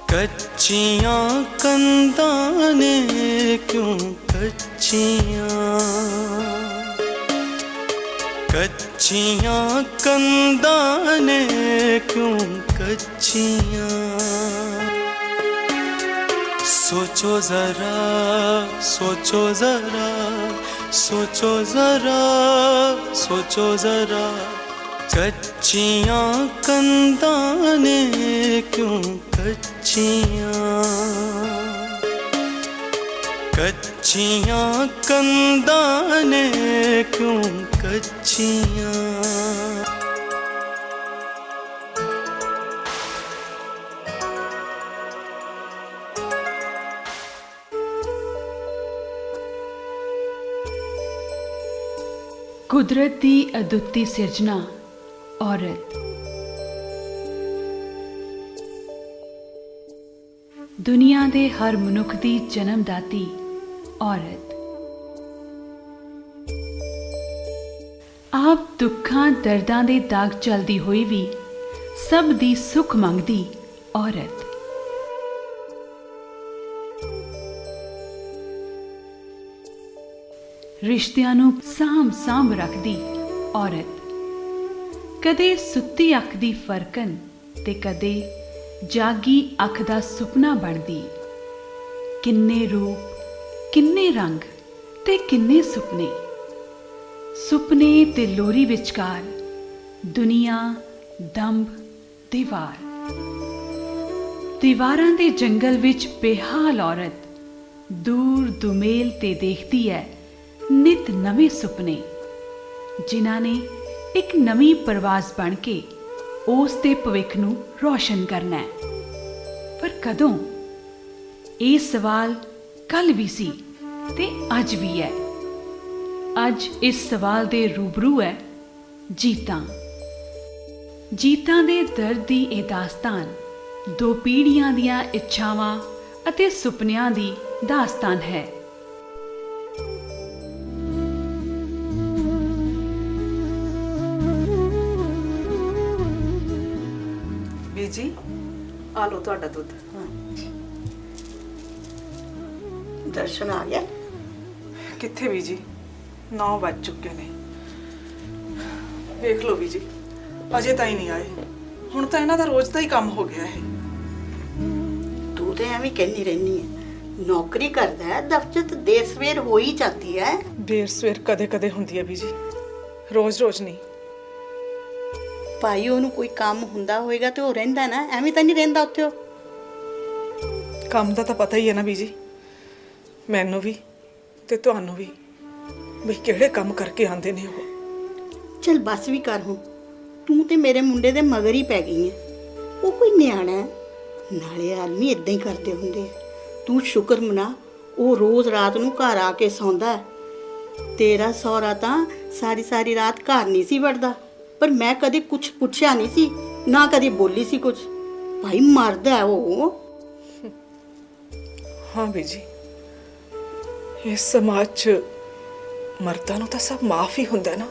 कच्चियां कंधां ने क्यों कच्चियां, कच्चियां कंधां ने क्यों कच्चियां। सोचो जरा, सोचो जरा, सोचो जरा, सोचो जरा, कच्चियां कंधां ने क्यों कच्चियां, कच्चियां कंधां ने क्यों कच्चियां। कुदरत दी अदुੱਤੀ सिरजना औरत। दुनिया दे हर मनुख दी जन्मदाती औरत। आप दुखां दर्दां दे दाग चलदी होई भी सब दी सुख मंगदी औरत। रिश्तियां नूं साਂਭ रखदी औरत। कदे सुत्ती अख दी फरकन ते कदे जागी अख दा सुपना बनदी। किन्ने रूप, किन्ने रंग ते किन्ने सुपने, सुपने ते लोरी विचकार दुनिया दंभ दीवार। दीवारां दे जंगल विच बेहाल औरत दूर दुमेल ते देखदी है नित नवे सुपने, जिन्हां ने एक नवी परवाज़ बन के उस दे भविख नूं रोशन करना है। पर कदों? ये सवाल कल भी सी ते अज भी है। अज इस सवाल दे रूबरू है जीतां। जीतां दे दर्द दी ये दास्तान दो पीढ़ियां दियां इच्छावां अते सुपनियां दी दास्तान है। जी आ लो तुहाडा दुध। दर्शन आ गया? कित्थे बीजी 9 बज चुके ने। देख लो बीजी अजे ताई नहीं आए। हुण तां इन्हां दा रोज दा ही काम हो गया है। तू तो एवं कहनी रहनी है, नौकरी करदा है दफ्तर तो देर सवेर हो ही जाती है। देर सवेर कदे कदे हुंदी है बीजी, रोज रोज नहीं। भाई ओनू कोई काम हुंदा होएगा तो रहिंदा ना, एवं तो नहीं रहिंदा उत्थे। काम दा तां पता ही है ना बीजी, मैनू भी ते तुहानू भी, बई किहड़े काम करके आंदे ने ओह। चल बस भी कर हुण, तू ते मेरे मुंडे दे मगर ही पै गई है। वो कोई न्याणा है, नाले आदमी इदां ही करदे हुंदे। तू शुक्र मना वो रोज़ रात नूं घर आके सौंदा है। तेरा सौहरा तां सारी सारी रात घर नहीं सी वड़दा, पर मैं कदे कुछ पुछया नहीं सी, ना कदे बोली सी कुछ। भाई मर्द है वो। हाँ बीजी, इस समाज च मर्दां नूं तां सब माफ ही हुंदा ना।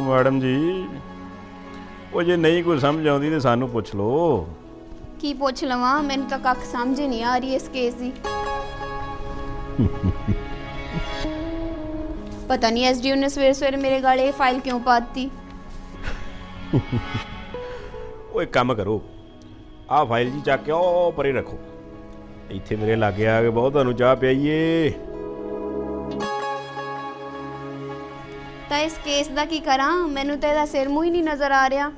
मैडम जी वो जे नहीं कोई समझ आती तो सानू पुछ लो। की पुछ लवां, मैनू तो कख समझ नहीं आ रही इस केस की। पता नहीं एसडीओ ने सवेरे सवेरे मेरे गाले फाइल क्यों पाती। वो एक काम करो, ਆਹ ਫਾਈਲ ਜੀ ਚੱਕ ਕੇ ਉਹ ਪਰੇ ਰੱਖੋ। ਇੱਥੇ ਮੇਰੇ ਲਾਗੇ ਆ ਕੇ ਬਹੁਤ ਤੁਹਾਨੂੰ ਚਾਹ ਪਿਆਈਏ। ਤਾਂ ਇਸ ਕੇਸ ਦਾ ਕੀ ਕਰਾਂ? ਮੈਨੂੰ ਤਾਂ ਇਹਦਾ ਸਿਰ ਮੂੰਹ ਹੀ ਨਹੀਂ ਨਜ਼ਰ ਆ ਰਿਹਾ।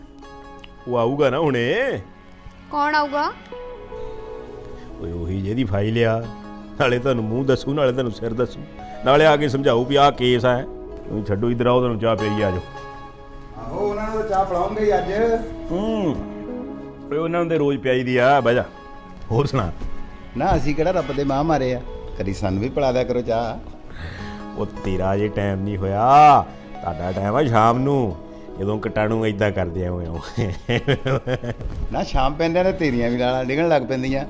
ਉਹ ਆਊਗਾ ਨਾ ਹੁਣੇ। ਕੌਣ ਆਊਗਾ? ਓਏ ਉਹੀ ਜਿਹਦੀ ਫਾਈਲ ਆ, ਨਾਲੇ ਤੁਹਾਨੂੰ ਮੂੰਹ ਦੱਸੂ, ਨਾਲੇ ਤੁਹਾਨੂੰ ਸਿਰ ਦੱਸੂ, ਨਾਲੇ ਆ ਕੇ ਸਮਝਾਊ ਵੀ ਆਹ ਕੇਸ ਆ। ਤੁਸੀਂ ਛੱਡੋ ਇੱਧਰ ਆਓ, ਤੁਹਾਨੂੰ ਚਾਹ ਪਿਆਈ ਆ ਜਾਓ। ਆਹੋ ਉਹਨਾਂ ਨੂੰ ਤਾਂ ਚਾਹ ਪਿਲਾਉਂਗੇ ਹੀ ਅੱਜ। ਓਏ ਉਹਨਾਂ ਨੂੰ ਤੇ ਰੋਜ਼ ਪਿਆਈ ਦੀ ਆ। ਬਹਿ ਜਾ। ਹੋਰ ਸੁਣਾ। ਨਾ ਅਸੀਂ ਕਿਹੜਾ ਰੱਬ ਦੇ ਮਾਂ ਮਾਰੇ ਆ, ਕਦੀ ਸਾਨੂੰ ਵੀ ਪਿਲਾ ਦਿਆ ਕਰੋ ਚਾਹ। ਉਹ ਤੇਰਾ ਜੇ ਟਾਈਮ ਨਹੀਂ ਹੋਇਆ, ਤੁਹਾਡਾ ਟਾਈਮ ਆ ਸ਼ਾਮ ਨੂੰ, ਜਦੋਂ ਕੀਟਾਣੂ ਏਦਾਂ ਕਰਦੇ ਹੋਏ ਹੋ। ਨਾ ਸ਼ਾਮ ਪੈਂਦਿਆਂ ਨੇ ਤੇਰੀਆਂ ਵੀ ਲਾਲਾਂ ਡਿੱਗਣ ਲੱਗ ਪੈਂਦੀਆਂ।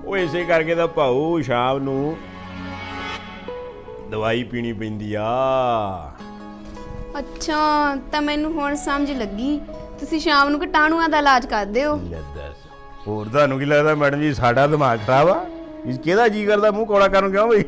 ਉਹ ਇਸੇ ਕਰਕੇ ਤਾਂ ਭਾਊ ਸ਼ਾਮ ਨੂੰ ਦਵਾਈ ਪੀਣੀ ਪੈਂਦੀ ਆ। ਅੱਛਾ, ਤਾਂ ਮੈਨੂੰ ਹੁਣ ਸਮਝ ਲੱਗੀ, ਤੁਸੀਂ ਸ਼ਾਮ ਨੂੰ ਕੀਟਾਣੂਆਂ ਦਾ ਇਲਾਜ ਕਰਦੇ ਹੋ। ਲੈ ਦੱਸ, ਹੋਰ ਤੁਹਾਨੂੰ ਕੀ ਲੱਗਦਾ ਮੈਡਮ ਜੀ ਸਾਡਾ ਦਿਮਾਗ ਖਰਾਬ ਆ? ਇਸ ਕਿਹਦਾ ਜੀ ਕਰਦਾ ਮੂੰਹ ਕੌੜਾ ਕਰਨ ਕਿਉਂ ਬਈ?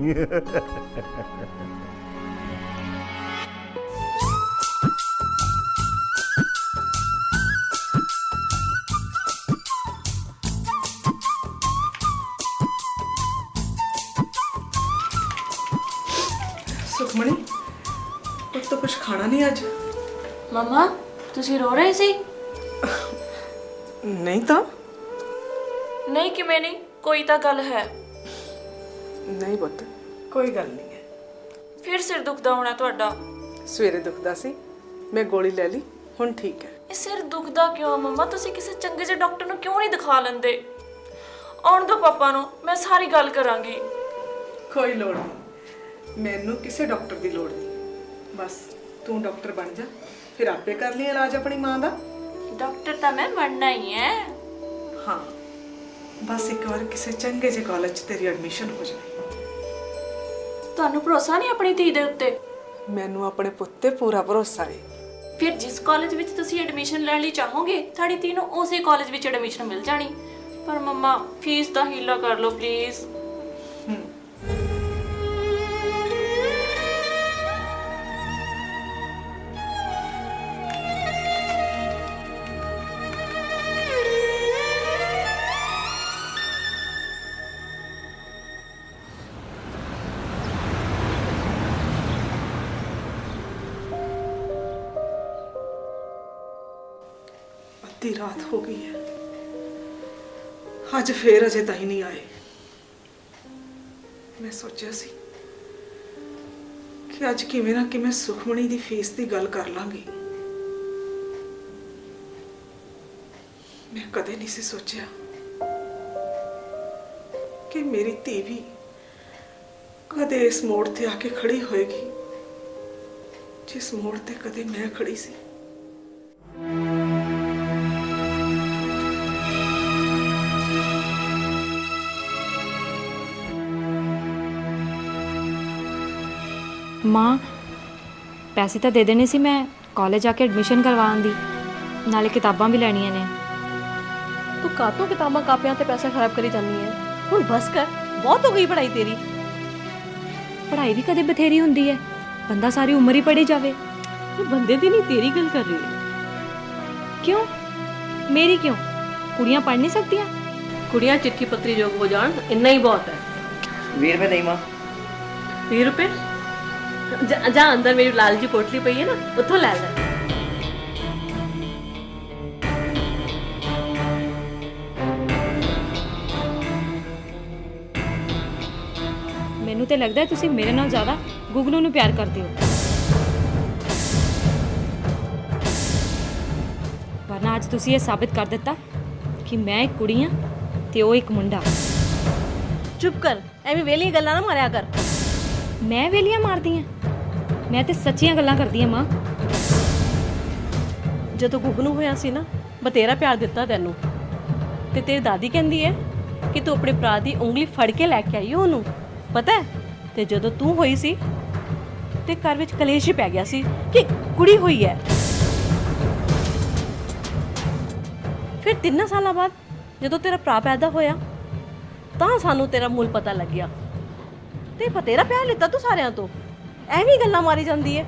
ਸੁਖਮਣੀ, ਉਹ ਤਾਂ ਕੁਝ ਖਾਣਾ ਨਹੀਂ ਅੱਜ। ਮਮਾ ਤੁਸੀਂ ਰੋ ਰਹੇ ਸੀ? ਨਹੀਂ ਤਾਂ ਨਹੀਂ, ਕਿਵੇਂ ਨਹੀਂ? ਕੋਈ ਤਾਂ ਗੱਲ ਹੈ। ਨਹੀਂ ਪੁੱਤ, ਕੋਈ ਗੱਲ ਨਹੀਂ ਹੈ। ਫਿਰ ਸਿਰ ਦੁਖਦਾ ਹੋਣਾ ਤੁਹਾਡਾ। ਸਵੇਰੇ ਦੁਖਦਾ ਸੀ, ਮੈਂ ਗੋਲੀ ਲੈ ਲਈ, ਹੁਣ ਠੀਕ ਹੈ। ਇਹ ਸਿਰ ਦੁਖਦਾ ਕਿਉਂ ਮਮਾ? ਤੁਸੀਂ ਕਿਸੇ ਚੰਗੇ ਜਿਹੇ ਡਾਕਟਰ ਨੂੰ ਕਿਉਂ ਨਹੀਂ ਦਿਖਾ ਲੈਂਦੇ? ਆਉਣ ਦਿਓ ਪਾਪਾ ਨੂੰ, ਮੈਂ ਸਾਰੀ ਗੱਲ ਕਰਾਂਗੀ। ਕੋਈ ਲੋੜ ਨਹੀਂ, ਮੈਨੂੰ ਕਿਸੇ ਡਾਕਟਰ ਦੀ ਲੋੜ ਨਹੀਂ। ਬਸ ਤੂੰ ਡਾਕਟਰ ਬਣ ਜਾ, ਫਿਰ ਆਪੇ ਕਰ ਲਈ ਇਲਾਜ ਆਪਣੀ ਮਾਂ ਦਾ। ਡਾਕਟਰ ਤਾਂ ਮੈਂ ਬਣਨਾ ਹੀ ਹੈ। ਹਾਂ, ਬਸ ਇੱਕ ਵਾਰ ਕਿਸੇ ਚੰਗੇ ਜਿਹੇ ਕਾਲਜ 'ਚ ਤੇਰੀ ਐਡਮਿਸ਼ਨ ਹੋ ਜਾਵੇ। ਤੁਹਾਨੂੰ ਭਰੋਸਾ ਨਹੀਂ ਆਪਣੀ ਧੀ ਦੇ ਉੱਤੇ? ਮੈਨੂੰ ਆਪਣੇ ਪੁੱਤ ਤੇ ਪੂਰਾ ਭਰੋਸਾ ਹੈ। ਫਿਰ ਜਿਸ ਕਾਲਜ ਵਿੱਚ ਤੁਸੀਂ ਐਡਮਿਸ਼ਨ ਲੈਣ ਲਈ ਚਾਹੋਗੇ, ਤੁਹਾਡੀ ਧੀ ਨੂੰ ਉਸੇ ਕਾਲਜ ਵਿੱਚ ਐਡਮਿਸ਼ਨ ਮਿਲ ਜਾਣੀ। ਪਰ ਮੰਮਾ ਫੀਸ ਦਾ ਹੀਲਾ ਕਰ ਲਓ ਪਲੀਜ਼। ਅੱਧੀ ਰਾਤ ਹੋ ਗਈ ਹੈ, ਅੱਜ ਫੇਰ ਅਜੇ ਤਾਈਂ ਨਹੀਂ ਆਏ। ਮੈਂ ਸੋਚਿਆ ਸੀ ਕਿ ਅੱਜ ਕਿਵੇਂ ਨਾ ਕਿਵੇਂ ਸੁਖਮਣੀ ਦੀ ਫੀਸ ਦੀ ਗੱਲ ਕਰ ਲਾਂਗੀ। ਮੈਂ ਕਦੇ ਨਹੀਂ ਸੀ ਸੋਚਿਆ ਕਿ ਮੇਰੀ ਧੀ ਵੀ ਕਦੇ ਇਸ ਮੋੜ ਤੇ ਆ ਕੇ ਖੜੀ ਹੋਏਗੀ, ਜਿਸ ਮੋੜ ਤੇ ਕਦੇ ਮੈਂ ਖੜੀ ਸੀ। ਮਾਂ ਪੈਸੇ ਤਾਂ ਦੇ ਦੇਣੇ ਸੀ, ਮੈਂ ਕਾਲਜ ਆ ਕੇ ਐਡਮਿਸ਼ਨ ਕਰਵਾਉਣ ਦੀ, ਨਾਲੇ ਕਿਤਾਬਾਂ ਵੀ ਲੈਣੀਆਂ ਨੇ। ਤੂੰ ਕਾਤੋਂ ਕਿਤਾਬਾਂ ਕਾਪੀਆਂ ਤੇ ਪੈਸਾ ਖਰਾਬ ਕਰੀ ਜਾਂਦੀ ਹੈ? ਹੁਣ ਬਸ ਕਰ, ਬਹੁਤ ਹੋ ਗਈ ਪੜ੍ਹਾਈ ਤੇਰੀ। ਪੜ੍ਹਾਈ ਵੀ ਕਦੇ ਬਥੇਰੀ ਹੁੰਦੀ ਹੈ, ਬੰਦਾ ਸਾਰੀ ਉਮਰ ਹੀ ਪੜ੍ਹੀ ਜਾਵੇ। ਇਹ ਬੰਦੇ ਦੀ ਨਹੀਂ, ਤੇਰੀ ਗੱਲ ਕਰ ਰਹੀ ਹੈ। ਕਿਉਂ? ਮੇਰੀ ਕਿਉਂ? ਕੁੜੀਆਂ ਪੜ੍ਹ ਨਹੀਂ ਸਕਦੀਆਂ? ਕੁੜੀਆਂ ਚਿੱਠੀ ਪੱਤਰੀ ਯੋਗ ਹੋ ਜਾਣ, ਇੰਨਾ ਹੀ ਬਹੁਤ ਹੈ। 20 ਰੁਪਏ ਨਹੀਂ ਮਾਂ। 20 ਰੁਪਏ? ਜਾ ਅੰਦਰ ਮੇਰੀ ਲਾਲ ਜੀ ਪੋਟਲੀ ਪਈ ਹੈ ਨਾ, ਉੱਥੋਂ ਲੈ ਲੈ। ਮੈਨੂੰ ਤੇ ਲੱਗਦਾ ਤੁਸੀਂ ਮੇਰੇ ਨਾਲ ਜ਼ਿਆਦਾ ਗੁਗਨੂ ਨੂੰ ਪਿਆਰ ਕਰਦੇ ਹੋ। ਵਰਨਾ ਅੱਜ ਤੁਸੀਂ ਇਹ ਸਾਬਿਤ ਕਰ ਦਿੱਤਾ ਕਿ ਮੈਂ ਇੱਕ ਕੁੜੀ ਹਾਂ ਤੇ ਉਹ ਇੱਕ ਮੁੰਡਾ। ਚੁੱਪ ਕਰ, ਐਵੇਂ ਵੇਲੀਆਂ ਗੱਲਾਂ ਨਾ ਮਾਰਿਆ ਕਰ। ਮੈਂ ਵੇਲੀਆਂ ਮਾਰਦੀ ਹਾਂ? ਮੈਂ ਤੇ ਸੱਚੀਆਂ ਗੱਲਾਂ ਕਰਦੀ ਹਾਂ ਮਾਂ। ਜਦੋਂ ਗੁੱਗਨੂ ਹੋਇਆ ਸੀ ਨਾ, ਬਤੇਰਾ ਪਿਆਰ ਦਿੱਤਾ ਤੈਨੂੰ, ਤੇ ਤੇਰੀ ਦਾਦੀ ਕਹਿੰਦੀ ਹੈ ਕਿ ਤੂੰ ਆਪਣੇ ਭਰਾ ਦੀ ਉਂਗਲੀ ਫੜ ਕੇ ਲੈ ਕੇ ਆਈ ਉਹਨੂੰ, ਪਤਾ ਹੈ? ਤੇ ਜਦੋਂ ਤੂੰ ਹੋਈ ਸੀ ਤੇ ਘਰ ਵਿੱਚ ਕਲੇਸ਼ ਹੀ ਪੈ ਗਿਆ ਸੀ ਕਿ ਕੁੜੀ ਹੋਈ ਹੈ। ਫਿਰ 3 ਸਾਲਾਂ ਬਾਅਦ ਜਦੋਂ ਤੇਰਾ ਭਰਾ ਪੈਦਾ ਹੋਇਆ ਤਾਂ ਸਾਨੂੰ ਤੇਰਾ ਮੁੱਲ ਪਤਾ ਲੱਗਿਆ ਤੇ ਬਤੇਰਾ ਪਿਆਰ ਲਿੱਤਾ ਤੂੰ ਸਾਰਿਆਂ ਤੋਂ। ਐਵੇਂ ਗੱਲਾਂ ਮਾਰੀ ਜਾਂਦੀ ਹੈ।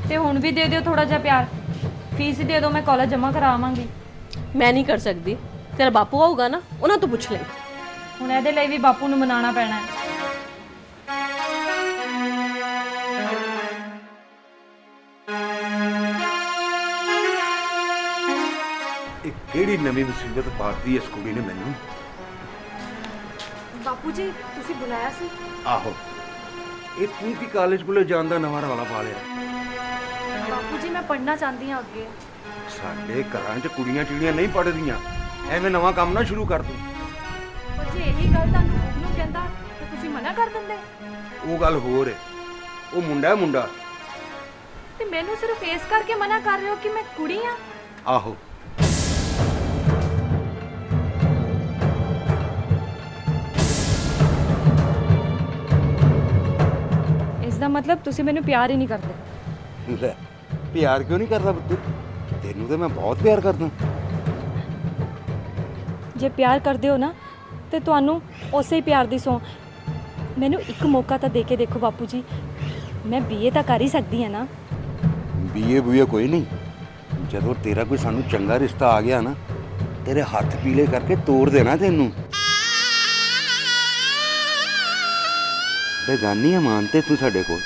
ਤੇ ਹੁਣ ਵੀ ਦੇ ਦਿਓ ਥੋੜਾ ਜਿਹਾ ਪਿਆਰ, ਫੀਸ ਦੇ ਦਿਓ, ਮੈਂ ਕਾਲਜ ਜਮ੍ਹਾਂ ਕਰਾਵਾਂਗੀ। ਮੈਂ ਨਹੀਂ ਕਰ ਸਕਦੀ। ਤੇਰਾ ਬਾਪੂ ਆਊਗਾ ਨਾ, ਉਹਨਾਂ ਤੋਂ ਪੁੱਛ ਲੈ। ਹੁਣ ਇਹਦੇ ਲਈ ਵੀ ਬਾਪੂ ਨੂੰ ਮਨਾਉਣਾ ਪੈਣਾ ਹੈ। ਇਹ ਕਿਹੜੀ ਨਵੀਂ ਮੁਸੀਬਤ ਪਾਤੀ ਇਸ ਕੁੜੀ ਨੇ ਮੈਨੂੰ। ਬਾਪੂ ਜੀ ਤੁਸੀਂ ਬੁਲਾਇਆ ਸੀ? ਆਹੋ, ਇਹ ਤੂੰ ਵੀ ਕਾਲਜ ਕੋਲੇ ਜਾਣ ਦਾ ਨਵਾਂ ਰੌਲਾ ਪਾ ਲਿਆ। ਬਾਪੂ ਜੀ ਮੈਂ ਪੜ੍ਹਨਾ ਚਾਹੁੰਦੀ ਹਾਂ ਅੱਗੇ। ਸਾਡੇ ਘਰਾਂ 'ਚ ਕੁੜੀਆਂ ਚਿੜੀਆਂ ਨਹੀਂ ਪੜ੍ਹਦੀਆਂ, ਐਵੇਂ ਨਵਾਂ ਕੰਮ ਨਾ ਸ਼ੁਰੂ ਕਰ ਤੂੰ। ਪਰ ਜੇ ਇਹੀ ਗੱਲ ਤੁਹਾਨੂੰ ਨੂੰ ਕਹਿੰਦਾ ਤਾਂ ਤੁਸੀਂ ਮਨਾ ਕਰ ਦਿੰਦੇ। ਉਹ ਗੱਲ ਹੋਰ ਹੈ, ਉਹ ਮੁੰਡਾ ਹੈ ਮੁੰਡਾ। ਤੇ ਮੈਨੂੰ ਸਿਰਫ ਇਸ ਕਰਕੇ ਮਨਾ ਕਰ ਰਹੇ ਹੋ ਕਿ ਮੈਂ ਕੁੜੀ ਹਾਂ? ਆਹੋ, ਇਸ ਦਾ ਮਤਲਬ ਤੁਸੀਂ ਮੈਨੂੰ ਪਿਆਰ ਹੀ ਨਹੀਂ ਕਰਦੇ। ਲੈ ਪਿਆਰ ਕਿਉਂ ਨਹੀਂ ਕਰਦਾ ਪੁੱਤ? ਤੈਨੂੰ ਤਾਂ ਮੈਂ ਬਹੁਤ ਪਿਆਰ ਕਰਦਾ। ਜੇ ਪਿਆਰ ਕਰਦੇ ਹੋ ਨਾ ਤੇ ਤੁਹਾਨੂੰ ਉਸੇ ਹੀ ਪਿਆਰ ਦੀ ਸੌਂ। ਮੈਨੂੰ ਇੱਕ ਮੌਕਾ ਤਾਂ ਦੇ ਕੇ ਦੇਖੋ ਬਾਪੂ ਜੀ, ਮੈਂ ਬੀਏ ਤਾਂ ਕਰ ਹੀ ਸਕਦੀ ਹਾਂ ਨਾ। ਬੀਏ ਬੂਏ ਕੋਈ ਨਹੀਂ, ਜਦੋਂ ਤੇਰਾ ਕੋਈ ਸਾਨੂੰ ਚੰਗਾ ਰਿਸ਼ਤਾ ਆ ਗਿਆ ਨਾ, ਤੇਰੇ ਹੱਥ ਪੀਲੇ ਕਰਕੇ ਤੋੜ ਦੇਣਾ ਤੈਨੂੰ। ਬੇਗਾਨੀ ਮਾਨ ਤੇ ਤੂੰ ਸਾਡੇ ਕੋਲ।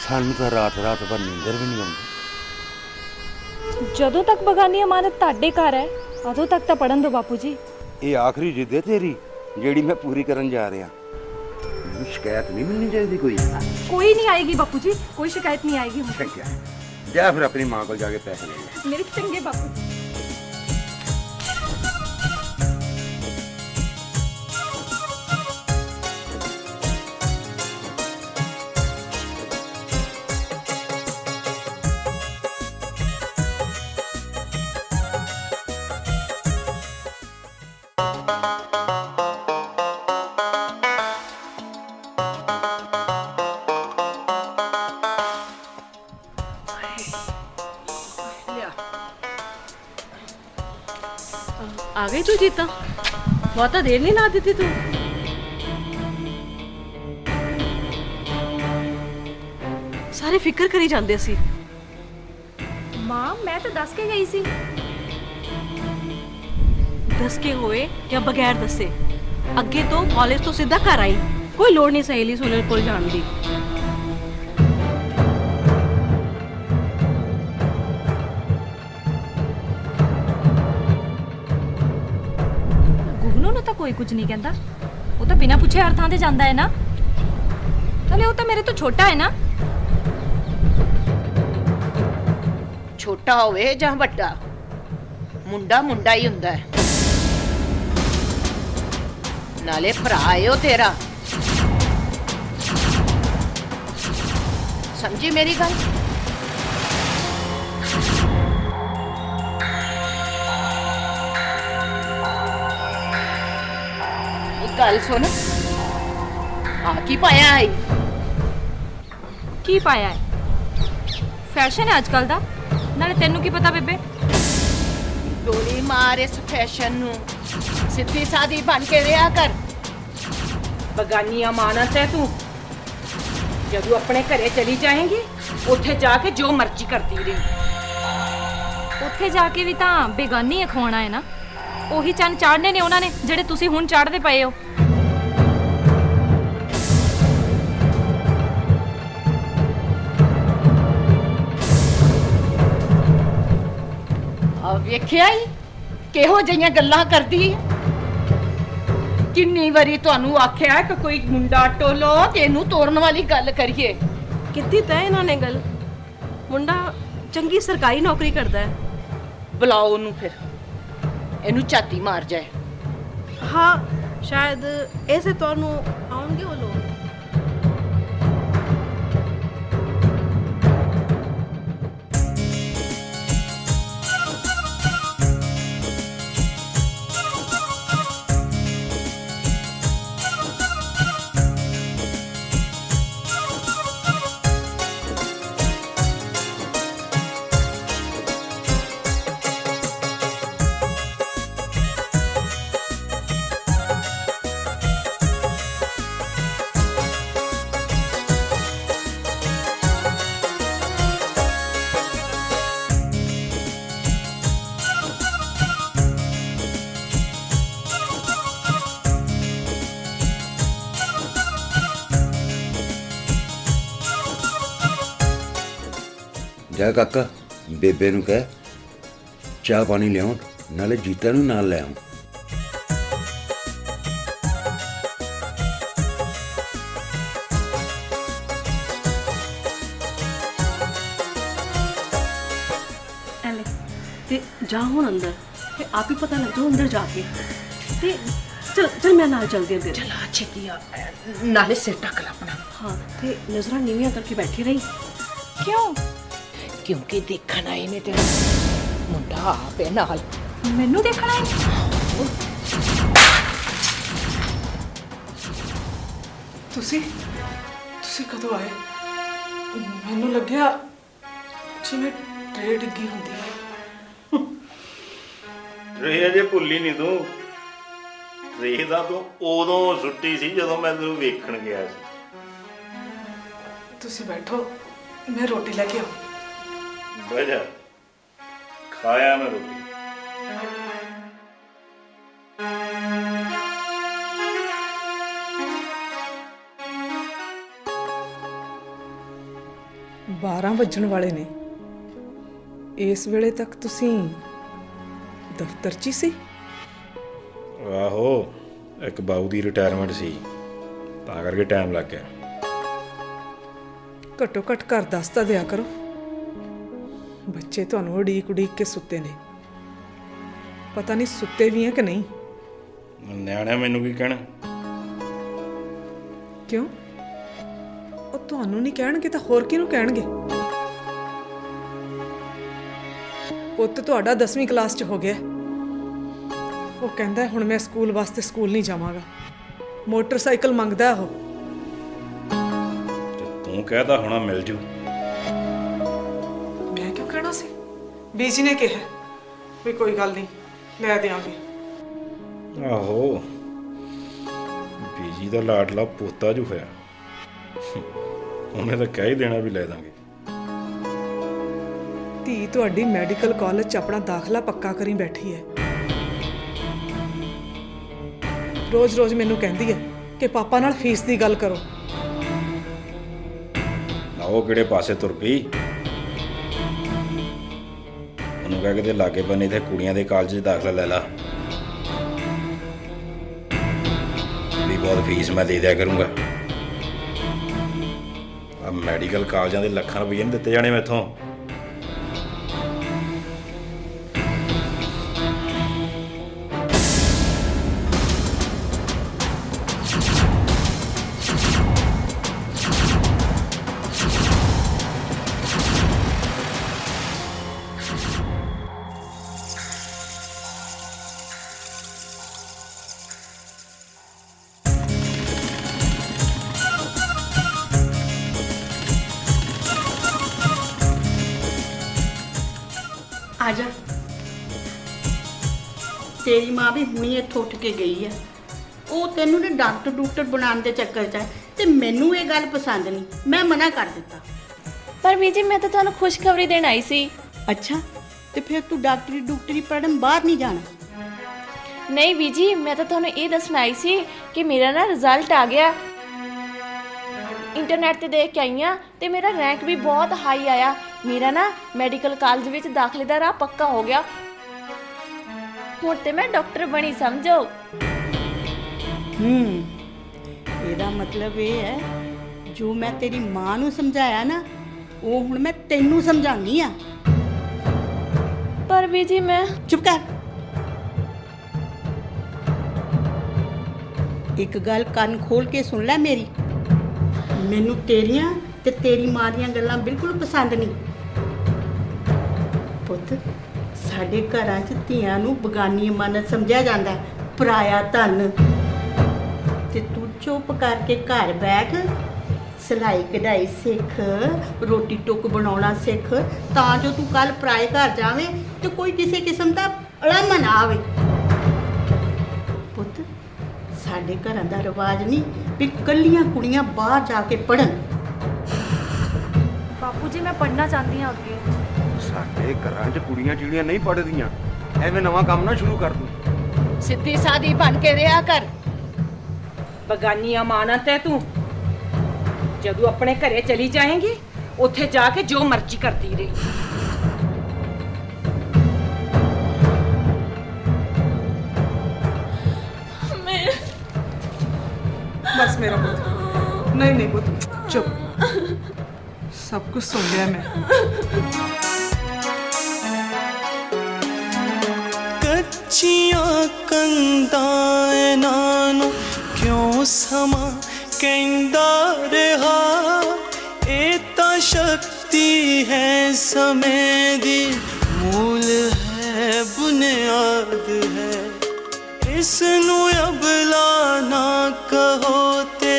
ਸਾਨੂੰ ਤਾਂ ਰਾਤ ਰਾਤ ਭਰ ਨੀਂਦਰ ਵੀ ਨਹੀਂ ਆਉਂਦੀ। ਜਦੋਂ ਤੱਕ ਬਗਾਨੀ ਅਮਾਨਤ ਤੁਹਾਡੇ ਘਰ ਹੈ ਉਦੋਂ ਤੱਕ ਤਾਂ ਪੜਨ ਦਿਓ ਬਾਪੂ ਜੀ। ਇਹ ਆਖਰੀ ਜਿੱਦ ਹੈ ਤੇਰੀ ਜਿਹੜੀ ਮੈਂ ਪੂਰੀ ਕਰਨ ਜਾ ਰਿਹਾ। ਮੈਨੂੰ ਸ਼ਿਕਾਇਤ ਨਹੀਂ ਮਿਲਣੀ ਚਾਹੀਦੀ ਕੋਈ। ਕੋਈ ਨਹੀਂ ਆਏਗੀ ਬਾਪੂ ਜੀ, ਕੋਈ ਸ਼ਿਕਾਇਤ ਨਹੀਂ ਆਏਗੀ। ਚੰਗਾ, ਜਾ ਫਿਰ ਆਪਣੀ ਮਾਂ ਕੋਲ ਜਾ ਕੇ ਪੈਸੇ ਲੈ ਲੈ। ਮੇਰੇ ਚੰਗੇ ਬਾਪੂ ਜੀ। ਆ ਗਈ ਤੂੰ ਜੀਤਾ? ਬਹੁਤਾ ਦੇਰ ਨਹੀਂ ਲਾ ਦਿੱਤੀ ਤੂੰ। ਸਾਰੇ ਫਿਕਰ ਕਰੀ ਜਾਂਦੇ ਸੀ। ਮਾਂ ਮੈਂ ਤਾਂ ਦੱਸ ਕੇ ਗਈ ਸੀ। ਦੱਸ ਕੇ ਹੋਏ ਜਾਂ ਬਗੈਰ ਦੱਸੇ, ਅੱਗੇ ਤੋਂ ਕਾਲਜ ਤੋਂ ਸਿੱਧਾ ਘਰ ਆਈ। ਕੋਈ ਲੋੜ ਨਹੀਂ ਸਹੇਲੀ ਸੁਣਨ ਕੋਲ ਜਾਣ ਦੀ। ਗੁਗਨੂ ਨੂੰ ਤਾਂ ਕੋਈ ਕੁਝ ਨਹੀਂ ਕਹਿੰਦਾ, ਉਹ ਤਾਂ ਬਿਨਾਂ ਪੁੱਛੇ ਹਰ ਥਾਂ ਤੇ ਜਾਂਦਾ ਹੈ ਨਾ। ਨਾਲੇ ਉਹ ਤਾਂ ਮੇਰੇ ਤੋਂ ਛੋਟਾ ਹੈ ਨਾ। ਛੋਟਾ ਹੋਵੇ ਜਾਂ ਵੱਡਾ, ਮੁੰਡਾ ਮੁੰਡਾ ਹੀ ਹੁੰਦਾ ਹੈ। ਨਾਲੇ ਭਰਾ ਏ ਉਹ ਤੇਰਾ, ਸਮਝੀ ਮੇਰੀ ਗੱਲ? ਇੱਕ ਗੱਲ ਸੁਣ, ਆ ਕੀ ਪਾਇਆ ਹੈ? ਕੀ ਪਾਇਆ ਹੈ? ਫੈਸ਼ਨ ਹੈ ਅੱਜ ਕੱਲ ਦਾ। ਨਾਲੇ ਤੈਨੂੰ ਕੀ ਪਤਾ ਬੇਬੇ? ਗੋਲੀ ਮਾਰ ਇਸ ਫੈਸ਼ਨ ਨੂੰ, ਸਿੱਧੀ ਸਾਦੀ ਬਣ ਕੇ ਰਿਹਾ ਕਰ। ਬਗਾਨੀ ਅਮਾਨਤ ਹੈ ਤੂੰ। ਜਦੋਂ ਆਪਣੇ ਘਰੇ ਚਲੀ ਜਾਏਂਗੀ, ਉੱਥੇ ਜਾ ਕੇ ਜੋ ਮਰਜ਼ੀ ਕਰਦੀ ਰਹੀ। ਉੱਥੇ ਜਾ ਕੇ ਵੀ ਤਾਂ ਬੇਗਾਨੀ ਖਵਾਉਣਾ ਹੈ ਨਾ। ਉਹੀ ਚੰਨ ਚਾੜਨੇ ਨੇ ਉਹਨਾਂ ਨੇ ਜਿਹੜੇ ਤੁਸੀਂ ਹੁਣ ਚਾੜਦੇ ਪਏ ਹੋ। ਆ ਵੇਖਿਆ ਹੀ ਕਿਹੋ ਜਿਹੀਆਂ ਗੱਲਾਂ ਕਰਦੀ ਹੈ। ਕਿੰਨੀ ਵਾਰੀ ਤੁਹਾਨੂੰ ਆਖਿਆ ਕਿ ਕੋਈ ਮੁੰਡਾ ਟੋਲੋ ਤੇ ਇਹਨੂੰ ਤੋੜਨ ਵਾਲੀ ਗੱਲ ਕਰੀਏ। ਕੀਤੀ ਤਾਂ ਇਹਨਾਂ ਨੇ ਗੱਲ। ਮੁੰਡਾ ਚੰਗੀ ਸਰਕਾਰੀ ਨੌਕਰੀ ਕਰਦਾ ਹੈ। ਬੁਲਾਓ ਉਹਨੂੰ, ਫਿਰ ਇਹਨੂੰ ਝਾਤੀ ਮਾਰ ਜਾਏ। ਹਾਂ, ਸ਼ਾਇਦ ਐਸੇ ਤੁਹਾਨੂੰ ਆਉਣਗੇ ਉਹ ਲੋਕ। ਜਾ ਕਾਕਾ ਬੇਬੇ ਨੂੰ ਕਹਿ ਚਾਹ ਪਾਣੀ ਲਿਆਉਣ, ਨਾਲੇ ਜੀਤਾ ਨੂੰ ਨਾਲ ਲੈ ਆਉਂ। ਐਲੇ ਤੇ ਜਾ ਹੁਣ ਅੰਦਰ ਤੇ ਆਪ ਹੀ ਪਤਾ ਲੱਗ ਜਾਊ ਅੰਦਰ ਜਾ ਕੇ। ਤੇ ਚਲ ਮੈਂ ਨਾਲ ਚਲਦੀ ਹਾਂ ਤੇਰੇ। ਚਲਾ ਛੇਤੀ ਆ, ਨਾਲੇ ਸਿਰ ਢੱਕ ਲੈ ਆਪਣਾ। ਹਾਂ ਤੇ ਨਜ਼ਰਾਂ ਨੀਵੀਆਂ ਕਰਕੇ ਬੈਠੀ ਰਹੀ। ਕਿਉਂ? ਕਿਉਂਕਿ ਦੇਖਣ ਆਏ ਨੇ ਤੇਰਾ ਮੁੰਡਾ ਆਪੇ ਨਾਲ। ਮੈਨੂੰ ਦੇਖਣਾ ਹੈ? ਤੁਸੀਂ ਕਦੋਂ ਆਏ? ਮੈਨੂੰ ਲੱਗਿਆ ਜਿਵੇਂ ਟ੍ਰੇਨ ਡਿੱਗੀ ਹੁੰਦੀ ਹੈ। ਰੇ ਅਜੇ ਭੁੱਲੀ ਨਹੀਂ ਤੂੰ। ਰੇ ਦਾ ਤੂੰ ਉਦੋਂ ਸੁੱਟੀ ਸੀ ਜਦੋਂ ਮੈਂ ਤੈਨੂੰ ਵੇਖਣ ਗਿਆ ਸੀ। ਤੁਸੀਂ ਬੈਠੋ, ਮੈਂ ਰੋਟੀ ਲੈ ਕੇ ਆਉਂ। ਬਹਿ ਜਾ, ਖਾਇਆ ਮੈਂ ਰੋਟੀ। ਬਾਰਾਂ ਵੱਜਣ ਵਾਲੇ ਨੇ। ਇਸ ਵੇਲੇ ਤੱਕ ਤੁਸੀਂ ਦਫ਼ਤਰ 'ਚ ਹੀ ਸੀ? ਆਹੋ, ਇੱਕ ਬਾਊ ਦੀ ਰਿਟਾਇਰਮੈਂਟ ਸੀ ਤਾਂ ਕਰਕੇ ਟਾਈਮ ਲੱਗ ਗਿਆ। ਘੱਟੋ ਘੱਟ ਘਰ ਦੱਸ ਤਾਂ ਦਿਆ ਕਰੋ। ਬੱਚੇ ਤੁਹਾਨੂੰ ਉਡੀਕ ਕੇ ਸੁੱਤੇ ਨੇ। ਪਤਾ ਨਹੀਂ ਸੁੱਤੇ ਵੀ ਆ ਕਿ ਨਹੀਂ। ਨਿਆਣਿਆਂ ਮੈਨੂੰ ਕੀ ਕਹਿਣਾ? ਕਿਉਂ? ਉਹ ਤੁਹਾਨੂੰ ਨਹੀਂ ਕਹਿਣਗੇ ਤਾਂ ਹੋਰ ਕਿਹਨੂੰ ਕਹਿਣਗੇ? ਪੁੱਤ ਤੁਹਾਡਾ 10ਵੀਂ ਕਲਾਸ 'ਚ ਹੋ ਗਿਆ। ਉਹ ਕਹਿੰਦਾ ਹੁਣ ਮੈਂ ਸਕੂਲ ਵਾਸਤੇ ਸਕੂਲ ਨਹੀਂ ਜਾਵਾਂਗਾ। ਮੋਟਰਸਾਈਕਲ ਮੰਗਦਾ ਉਹ। ਤੂੰ ਕਹਿਦਾ ਹੋਣਾ ਮਿਲ ਜੂ। ਮੈਂ ਕਿਉਂ ਕਹਿਣਾ ਸੀ? ਬੀਜੀ ਨੇ ਕਿਹਾ ਵੀ ਕੋਈ ਗੱਲ ਨਹੀਂ ਲੈ ਦਿਆਂਗੇ। ਆਹੋ, ਬੀਜੀ ਦਾ ਲਾਡਲਾ ਪੋਤਾ ਜੂ ਹੋਇਆ। ਉਹਨੇ ਤਾਂ ਕਹਿ ਹੀ ਦੇਣਾ ਵੀ ਲੈ ਦਾਂਗੇ। ਧੀ ਤੁਹਾਡੀ ਮੈਡੀਕਲ ਕਾਲਜ 'ਚ ਆਪਣਾ ਦਾਖਲਾ ਪੱਕਾ ਕਰੀ ਬੈਠੀ ਹੈ। ਰੋਜ਼ ਮੈਨੂੰ ਕਹਿੰਦੀ ਹੈ ਕਿ ਪਾਪਾ ਨਾਲ ਫੀਸ ਦੀ ਗੱਲ ਕਰੋ। ਨਾ ਉਹ ਕਿਹੜੇ ਪਾਸੇ ਤੁਰ ਪਈ? ਉਹਨੂੰ ਕਹਿ ਕੇ ਤੇ ਲਾਗੇ ਬੰਨੇ ਤੇ ਕੁੜੀਆਂ ਦੇ ਕਾਲਜ 'ਚ ਦਾਖਲਾ ਲੈ ਲਾ। ਥੋੜੀ ਬਹੁਤ ਫੀਸ ਮੈਂ ਦੇ ਦਿਆ ਕਰੂੰਗਾ। ਆ ਮੈਡੀਕਲ ਕਾਲਜਾਂ ਦੇ ਲੱਖਾਂ ਰੁਪਏ ਨਹੀਂ ਦਿੱਤੇ ਜਾਣੇ ਮੈਥੋਂ। ਆਜਾ। ਤੇਰੀ ਮਾਂ ਵੀ ਹੁਣੀ ਇੱਥੋਂ ਉੱਠ ਕੇ ਗਈ ਹੈ। ਉਹ ਤੈਨੂੰ ਨੇ ਡਾਕਟਰ ਬਣਾਉਣ ਦੇ ਚੱਕਰ 'ਚ ਹੈ ਤੇ ਮੈਨੂੰ ਇਹ ਗੱਲ ਪਸੰਦ ਨਹੀਂ। ਮੈਂ ਮਨਾ ਕਰ ਦਿੱਤਾ। ਪਰ ਬੀਜੀ ਮੈਂ ਤਾਂ ਤੁਹਾਨੂੰ ਖੁਸ਼ਖਬਰੀ ਦੇਣ ਆਈ ਸੀ। ਅੱਛਾ, ਤੇ ਫਿਰ ਤੂੰ ਡਾਕਟਰੀ ਪੜ੍ਹਨ ਬਾਹਰ ਨਹੀਂ ਜਾਣਾ? ਨਹੀਂ ਬੀਜੀ, ਮੈਂ ਤਾਂ ਤੁਹਾਨੂੰ ਇਹ ਦੱਸਣ ਆਈ ਸੀ ਕਿ ਮੇਰਾ ਨਾ ਰਿਜ਼ਲਟ ਆ ਗਿਆ। ਇੰਟਰਨੈਟ ਤੇ ਦੇਖ ਕੇ ਆਈ ਹਾਂ ਤੇ ਮੇਰਾ ਰੈਂਕ ਵੀ ਬਹੁਤ ਹਾਈ ਆਇਆ। ਮੇਰਾ ਨਾ ਮੈਡੀਕਲ ਕਾਲਜ ਵਿੱਚ ਦਾਖਲੇ ਦਾ ਰਾਹ ਪੱਕਾ ਹੋ ਗਿਆ। ਹੁਣ ਤੇ ਮੈਂ ਡਾਕਟਰ ਬਣੀ ਸਮਝੋ। ਇਹਦਾ ਮਤਲਬ ਇਹ ਹੈ ਜੋ ਮੈਂ ਤੇਰੀ ਮਾਂ ਨੂੰ ਸਮਝਾਇਆ ਨਾ, ਉਹ ਹੁਣ ਮੈਂ ਤੈਨੂੰ ਸਮਝਾਉਂਦੀ ਆ। ਪਰ ਬੀਜੀ ਮੈਂ ਚੁੱਪ ਕਰ। ਇੱਕ ਗੱਲ ਕੰਨ ਖੋਲ ਕੇ ਸੁਣ ਲੈ ਮੇਰੀ। ਮੈਨੂੰ ਤੇਰੀਆਂ ਤੇ ਤੇਰੀ ਮਾਂ ਦੀਆਂ ਗੱਲਾਂ ਬਿਲਕੁਲ ਪਸੰਦ ਨਹੀਂ। ਪੁੱਤ, ਸਾਡੇ ਘਰਾਂ 'ਚ ਧੀਆਂ ਨੂੰ ਬਗਾਨੀ ਅਮਾਨਤ ਸਮਝਿਆ ਜਾਂਦਾ, ਪਰਾਇਆ ਧਨ। ਤੇ ਤੂੰ ਚੁੱਪ ਕਰਕੇ ਘਰ ਬੈਠ, ਸਿਲਾਈ ਕਢਾਈ ਸਿੱਖ, ਰੋਟੀ ਟੁੱਕ ਬਣਾਉਣਾ ਸਿੱਖ, ਤਾਂ ਜੋ ਤੂੰ ਕੱਲ ਪਰਾਏ ਘਰ ਜਾਵੇਂ ਤੇ ਕੋਈ ਕਿਸੇ ਕਿਸਮ ਦਾ ਅਲਮ ਨਾ ਆਵੇ। ਪੁੱਤ, ਸਾਡੇ ਘਰਾਂ ਦਾ ਰਿਵਾਜ ਨਹੀਂ ਵੀ ਕੱਲੀਆਂ ਕੁੜੀਆਂ ਬਾਹਰ ਜਾ ਕੇ ਪੜ੍ਹਨ। ਬਾਪੂ ਜੀ ਮੈਂ ਪੜ੍ਹਨਾ ਚਾਹੁੰਦੀ ਹਾਂ ਅੱਗੇ। ਸਾਡੇ ਘਰਾਂ 'ਚ ਕੁੜੀਆਂ ਜਿਹੜੀਆਂ ਨਹੀਂ ਪੜ੍ਹਦੀਆਂ, ਐਵੇਂ ਨਵਾਂ ਕੰਮ ਨਾ ਸ਼ੁਰੂ ਕਰ ਤੂੰ। ਸਿੱਧੀ ਸਾਦੀ ਬਣ ਕੇ ਰਿਹਾ ਕਰ। ਬਗਾਨੀ ਅਮਾਨਤ ਹੈ ਤੂੰ। ਜਦੋਂ ਆਪਣੇ ਘਰੇ ਚਲੀ ਜਾਏਂਗੀ ਉੱਥੇ ਜਾ ਕੇ ਜੋ ਮਰਜ਼ੀ ਕਰਦੀ ਰਹੀ। बस मेरा पुत्र, नहीं नहीं पुत्र चुप, सब कुछ सुन लिया मैं। कच्चियां कंधां इन्हां नूं क्यों समा कहंदा रहा, ਇਹ ਤਾਂ ਸ਼ਕਤੀ ਹੈ ਸਮੇਂ ਦੀ, ਮੂਲ ਹੈ ਬੁਨਿਆਦ ਹੈ। ਇਸ ਨੂੰ ਅਬਲਾ ਨਾ ਕਹੋ ਤੇ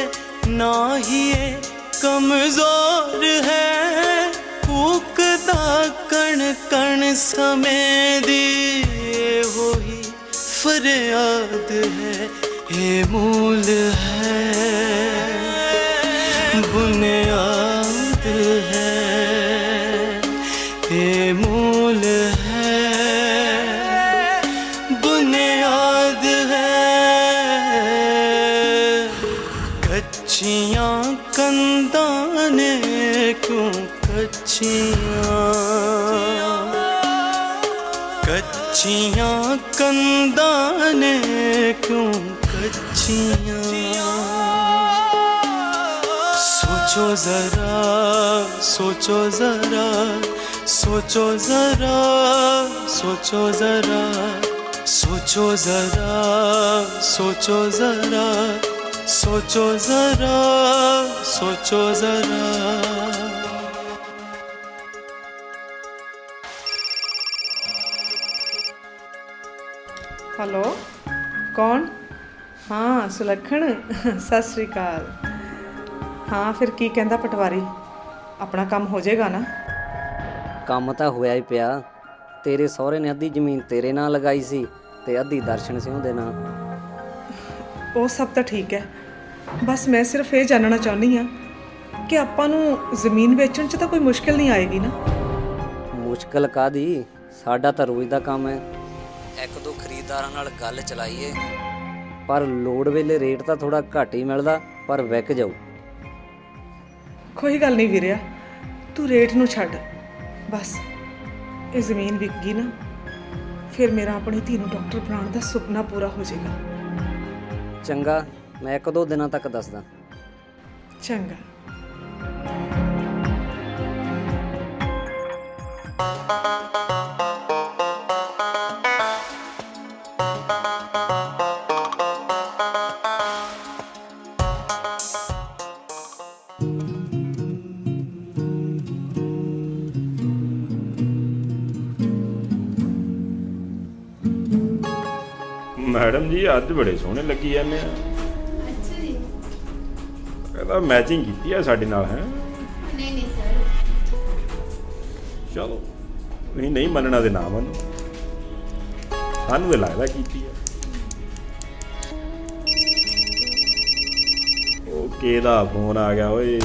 ਨਾ ਹੀ ਇਹ ਕਮਜ਼ੋਰ ਹੈ। ਫੂਕਦਾ ਕਣ ਕਣ ਸਮੇਂ ਦੀ ਇਹੋ ਹੀ ਫਰਿਆਦ ਹੈ। ਇਹ ਮੂਲ ਹੈ बुनियाद है, ये मूल है बुनियाद है। कच्चियां कंधां ने क्यों कच्चियां, कच्चियां कंधां ने क्यों कच्चियां। सोचो जरा, सोचो जरा, सोचो जरा, सोचो जरा, सोचो जरा, सोचो जरा, सोचो जरा, सोचो जरा। हेलो, कौन? हाँ सुलक्षण, सत श्री अकाल। हाँ फिर की कहंदा पटवारी, अपना काम हो जाएगा ना? ਕੰਮ ਤਾਂ ਹੋਇਆ ਹੀ ਪਿਆ। ਤੇਰੇ ਸਹੁਰੇ ਨੇ ਅੱਧੀ ਜ਼ਮੀਨ ਤੇਰੇ ਨਾਂ ਲਗਾਈ ਸੀ ਤੇ ਅੱਧੀ ਦਰਸ਼ਨ ਸਿੰਘ ਦੇ ਨਾਂ। ਉਹ ਸਭ ਤਾਂ ਠੀਕ ਹੈ, ਬਸ ਮੈਂ ਸਿਰਫ ਇਹ ਜਾਣਨਾ ਚਾਹੁੰਦੀ ਹਾਂ ਕਿ ਆਪਾਂ ਨੂੰ ਜ਼ਮੀਨ ਵੇਚਣ 'ਚ ਤਾਂ ਕੋਈ ਮੁਸ਼ਕਿਲ ਨਹੀਂ ਆਏਗੀ ਨਾ? ਮੁਸ਼ਕਿਲ ਕਾਦੀ, ਸਾਡਾ ਤਾਂ ਰੋਜ਼ ਦਾ ਕੰਮ ਹੈ। ਇੱਕ ਦੋ ਖਰੀਦਦਾਰਾਂ ਨਾਲ ਗੱਲ ਚਲਾਈਏ, ਪਰ ਲੋੜ ਵੇਲੇ ਰੇਟ ਤਾਂ ਥੋੜਾ ਘੱਟ ਹੀ ਮਿਲਦਾ, ਪਰ ਵਿਕ ਜਾਊ। ਕੋਈ ਗੱਲ ਨਹੀਂ ਵੀਰਿਆ, ਤੂੰ ਰੇਟ ਨੂੰ ਛੱਡ, ਬਸ ਇਹ ਜ਼ਮੀਨ ਵਿਕ ਗਈ ਨਾ, ਫਿਰ ਮੇਰਾ ਆਪਣੀ ਧੀ ਨੂੰ ਡਾਕਟਰ ਬਣਾਉਣ ਦਾ ਸੁਪਨਾ ਪੂਰਾ ਹੋ ਜਾਏਗਾ। ਚੰਗਾ, ਮੈਂ ਇੱਕ ਦੋ ਦਿਨਾਂ ਤੱਕ ਦੱਸਦਾ। ਚੰਗਾ। मैडम जी अज बड़े सोहने लगी जाने। अच्छा जी, कहता मैचिंग की है साडे नाल है। नहीं नहीं सर। चलो नहीं नहीं मनना तो ना मनो, सानू तो लगता की है। ओके दा फोन आ गया ओए।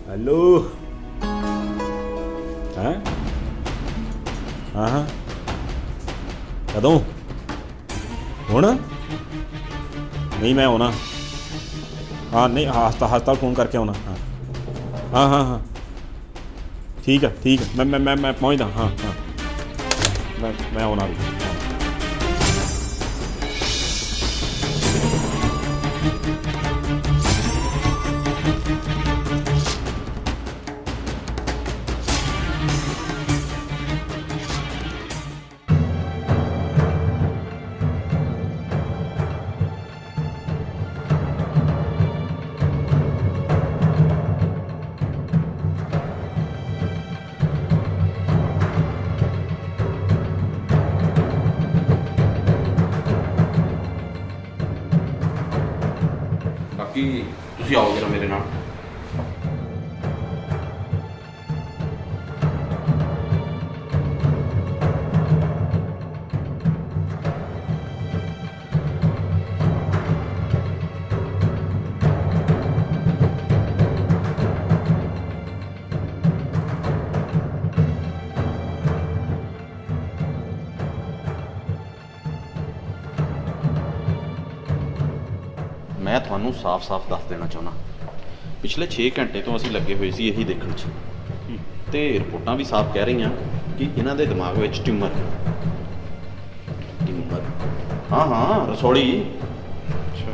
हेलो, हैं? हाँ हाँ, कदों हुण? नहीं मैं आना। हाँ नहीं, हस्पताल फ़ोन करके आना। हाँ हाँ हाँ हाँ ठीक है मैं पहुँचदा। हाँ हाँ मैं आना भी। ਬਾਕੀ ਤੁਸੀਂ ਆਓ ਜਰਾ ਮੇਰੇ ਨਾਲ। ਮੈਂ ਤੁਹਾਨੂੰ ਸਾਫ਼-ਸਾਫ਼ ਦੱਸ ਦੇਣਾ ਚਾਹੁੰਦਾ, ਪਿਛਲੇ 6 ਘੰਟੇ ਤੋਂ ਅਸੀਂ ਲੱਗੇ ਹੋਏ ਸੀ ਇਹੀ ਦੇਖਣ 'ਚ, ਤੇ ਰਿਪੋਰਟਾਂ ਵੀ ਸਾਫ਼ ਕਹਿ ਰਹੀਆਂ ਕਿ ਇਹਨਾਂ ਦੇ ਦਿਮਾਗ ਵਿੱਚ ਟਿਊਮਰ ਹੈ। ਟਿਊਮਰ? ਹਾਂ ਰਸੌਲੀ। ਅੱਛਾ,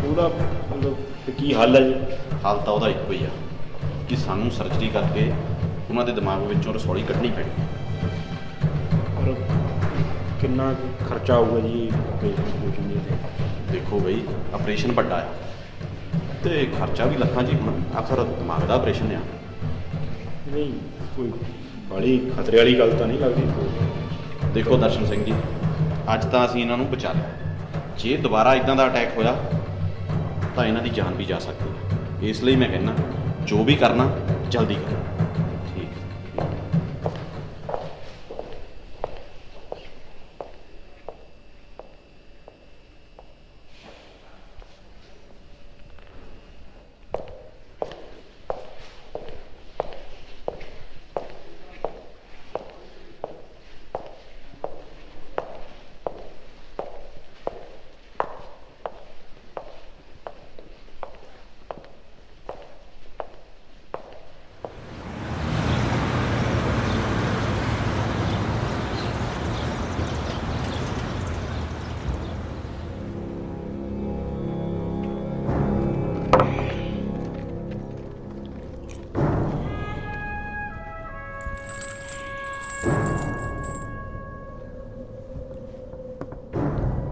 ਉਹਦਾ ਮਤਲਬ ਕੀ ਹੱਲ ਹੈ ਜੀ? ਹਾਲ ਤਾਂ ਉਹਦਾ ਇੱਕੋ ਹੀ ਆ ਕਿ ਸਾਨੂੰ ਸਰਜਰੀ ਕਰਕੇ ਉਹਨਾਂ ਦੇ ਦਿਮਾਗ ਵਿੱਚੋਂ ਰਸੌਲੀ ਕੱਢਣੀ ਪੈਣੀ। ਔਰ ਕਿੰਨਾ ਖਰਚਾ ਆਊਗਾ ਜੀ ਆਪਰੇਸ਼ਨ ਦੇ? ਦੇਖੋ ਬਈ, ਆਪਰੇਸ਼ਨ ਵੱਡਾ ਆ ਤੇ ਖਰਚਾ ਵੀ ਲੱਖਾਂ 'ਚ ਹੀ ਹੋਣਾ, ਆਖਰ ਦਿਮਾਗ ਦਾ ਆਪਰੇਸ਼ਨ ਆ। ਨਹੀਂ ਕੋਈ ਬੜੀ ਖਤਰੇ ਵਾਲੀ ਗੱਲ ਤਾਂ ਨਹੀਂ ਲੱਗਦੀ? ਦੇਖੋ ਦਰਸ਼ਨ ਸਿੰਘ ਜੀ, ਅੱਜ ਤਾਂ ਅਸੀਂ ਇਹਨਾਂ ਨੂੰ ਬਚਾ ਲਿਆ, ਜੇ ਦੁਬਾਰਾ ਇਦਾਂ ਦਾ ਅਟੈਕ ਹੋਇਆ ਤਾਂ ਇਹਨਾਂ ਦੀ ਜਾਨ ਵੀ ਜਾ ਸਕਦੀ ਹੈ। ਇਸ ਲਈ ਮੈਂ ਕਹਿੰਦਾ ਜੋ ਵੀ ਕਰਨਾ ਜਲਦੀ ਕਰੋ।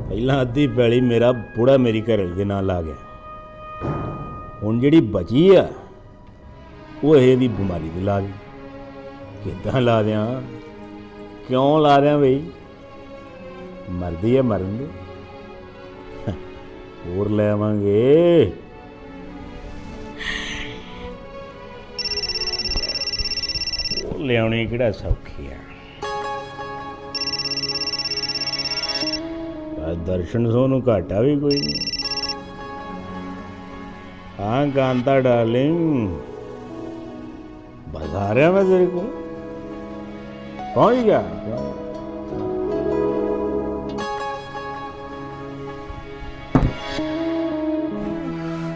ਪਹਿਲਾਂ ਅੱਧੀ ਪੈਲੀ ਮੇਰਾ ਬੁੜਾ ਮੇਰੀ ਘਰੇਲੀ ਦੇ ਨਾਂ ਲਾ ਗਿਆ, ਹੁਣ ਜਿਹੜੀ ਬਚੀ ਆ ਉਹ ਇਹਦੀ ਬਿਮਾਰੀ ਦੀ ਲਾ ਗਈ। ਕਿੱਦਾਂ ਲਾ ਦਿਆਂ, ਕਿਉਂ ਲਾ ਦਿਆਂ ਬਈ? ਮਰਦੀ ਹੈ ਮਰਨ ਦੇ, ਹੋਰ ਲੈ ਆਵਾਂਗੇ। ਉਹ ਲਿਆਉਣੀ ਕਿਹੜਾ ਸੌਖੀ ਆ। ਦਰਸ਼ਨ ਸੋ ਨੂੰ ਘਾਟਾ ਵੀ ਕੋਈ ਨਹੀਂ। ਹਾਂ ਕਾਂਤਾ ਡਾਰਲਿੰਗ, ਬਸ ਆ ਰਿਹਾ ਮੈਂ ਤੇਰੇ ਕੋਲ, ਪਹੁੰਚ ਗਿਆ।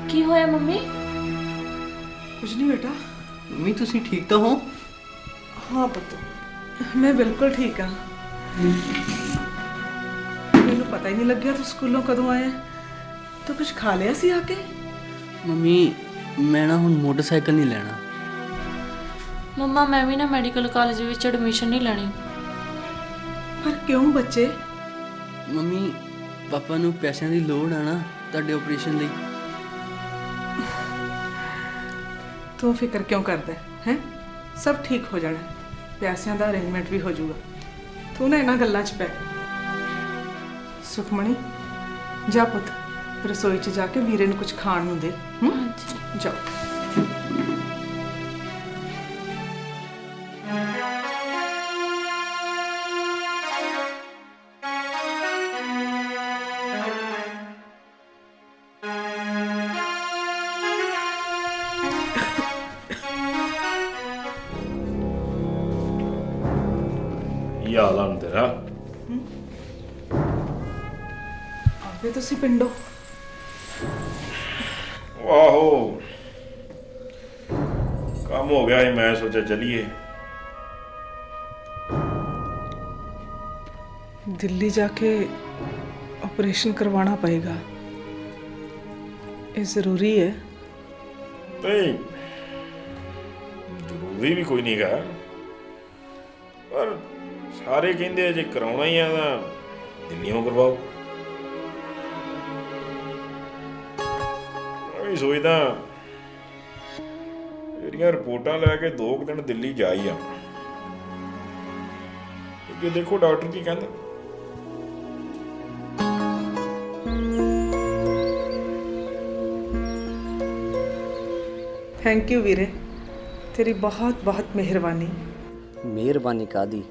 ਕੀ ਹੋਇਆ ਮੰਮੀ? ਕੁਝ ਨਹੀਂ ਬੇਟਾ। ਮੰਮੀ ਤੁਸੀਂ ਠੀਕ ਤਾਂ ਹੋ? ਹਾਂ ਪੁੱਤ, ਮੈਂ ਬਿਲਕੁਲ ਠੀਕ ਹਾਂ। ਮੈਨੂੰ ਪਤਾ ਹੀ ਨਹੀਂ ਲੱਗਿਆ ਤੂੰ ਸਕੂਲੋਂ ਕਦੋਂ ਆਇਆ। ਤੂੰ ਕੁਝ ਖਾ ਲਿਆ ਸੀ ਆ ਕੇ? ਮੰਮੀ ਮੈਂ ਨਾ ਹੁਣ ਮੋਟਰਸਾਈਕਲ ਨਹੀਂ ਲੈਣਾ। ਮੰਮਾ ਮੈਂ ਵੀ ਨਾ ਮੈਡੀਕਲ ਕਾਲਜ ਵਿੱਚ ਐਡਮਿਸ਼ਨ ਨਹੀਂ ਲੈਣੀ। ਪਰ ਕਿਉਂ ਬੱਚੇ? ਮੰਮੀ ਪਾਪਾ ਨੂੰ ਪੈਸਿਆਂ ਦੀ ਲੋੜ ਆ ਨਾ ਤੁਹਾਡੇ ਆਪਰੇਸ਼ਨ ਲਈ। ਤੂੰ ਫਿਕਰ ਕਿਉਂ ਕਰਦਾ ਹੈ? ਸਭ ਠੀਕ ਹੋ ਜਾਣਾ, ਪੈਸਿਆਂ ਦਾ ਅਰੇਂਜਮੈਂਟ ਵੀ ਹੋ ਜਾਊਗਾ। ਤੂੰ ਨਾ ਇਹਨਾਂ ਗੱਲਾਂ 'ਚ ਪੈ। ਸੁਖਮਣੀ ਜਾ ਪੁੱਤ, ਰਸੋਈ 'ਚ ਜਾ ਕੇ ਵੀਰੇ ਨੂੰ ਕੁਝ ਖਾਣ ਨੂੰ ਦੇ। ਜਾਓ। ਕੀ ਹਾਲ ਆ ਤੇਰਾ? ਆਵੇ ਤੁਸੀਂ ਪਿੰਡੋਂ? ਆਹੋ, ਕੰਮ ਹੋ ਗਿਆ ਸੀ, ਮੈਂ ਸੋਚਿਆ ਚਲੀਏ। ਦਿੱਲੀ ਜਾ ਕੇ ਆਪਰੇਸ਼ਨ ਕਰਵਾਉਣਾ ਪਏਗਾ, ਇਹ ਜ਼ਰੂਰੀ ਹੈ। ਨਹੀਂ ਜ਼ਰੂਰੀ ਵੀ ਕੋਈ ਨਹੀਂਗਾ, ਪਰ ਸਾਰੇ ਕਹਿੰਦੇ ਆ ਜੇ ਕਰਾਉਣਾ ਹੀ ਆ ਤਾਂ ਦਿੱਲੀੋਂ ਕਰਵਾਓ। ਮੈਂ ਵੀ ਸੋਚਦਾ ਇਹਦੀਆਂ ਰਿਪੋਰਟਾਂ ਲੈ ਕੇ 2 ਦਿਨ ਦਿੱਲੀ ਜਾ ਹੀ ਆ, ਅੱਗੇ ਦੇਖੋ ਡਾਕਟਰ ਕੀ ਕਹਿੰਦਾ। ਥੈਂਕ ਯੂ ਵੀਰੇ, ਤੇਰੀ ਬਹੁਤ ਬਹੁਤ ਮਿਹਰਬਾਨੀ। ਮਿਹਰਬਾਨੀ ਕਾਦੀ,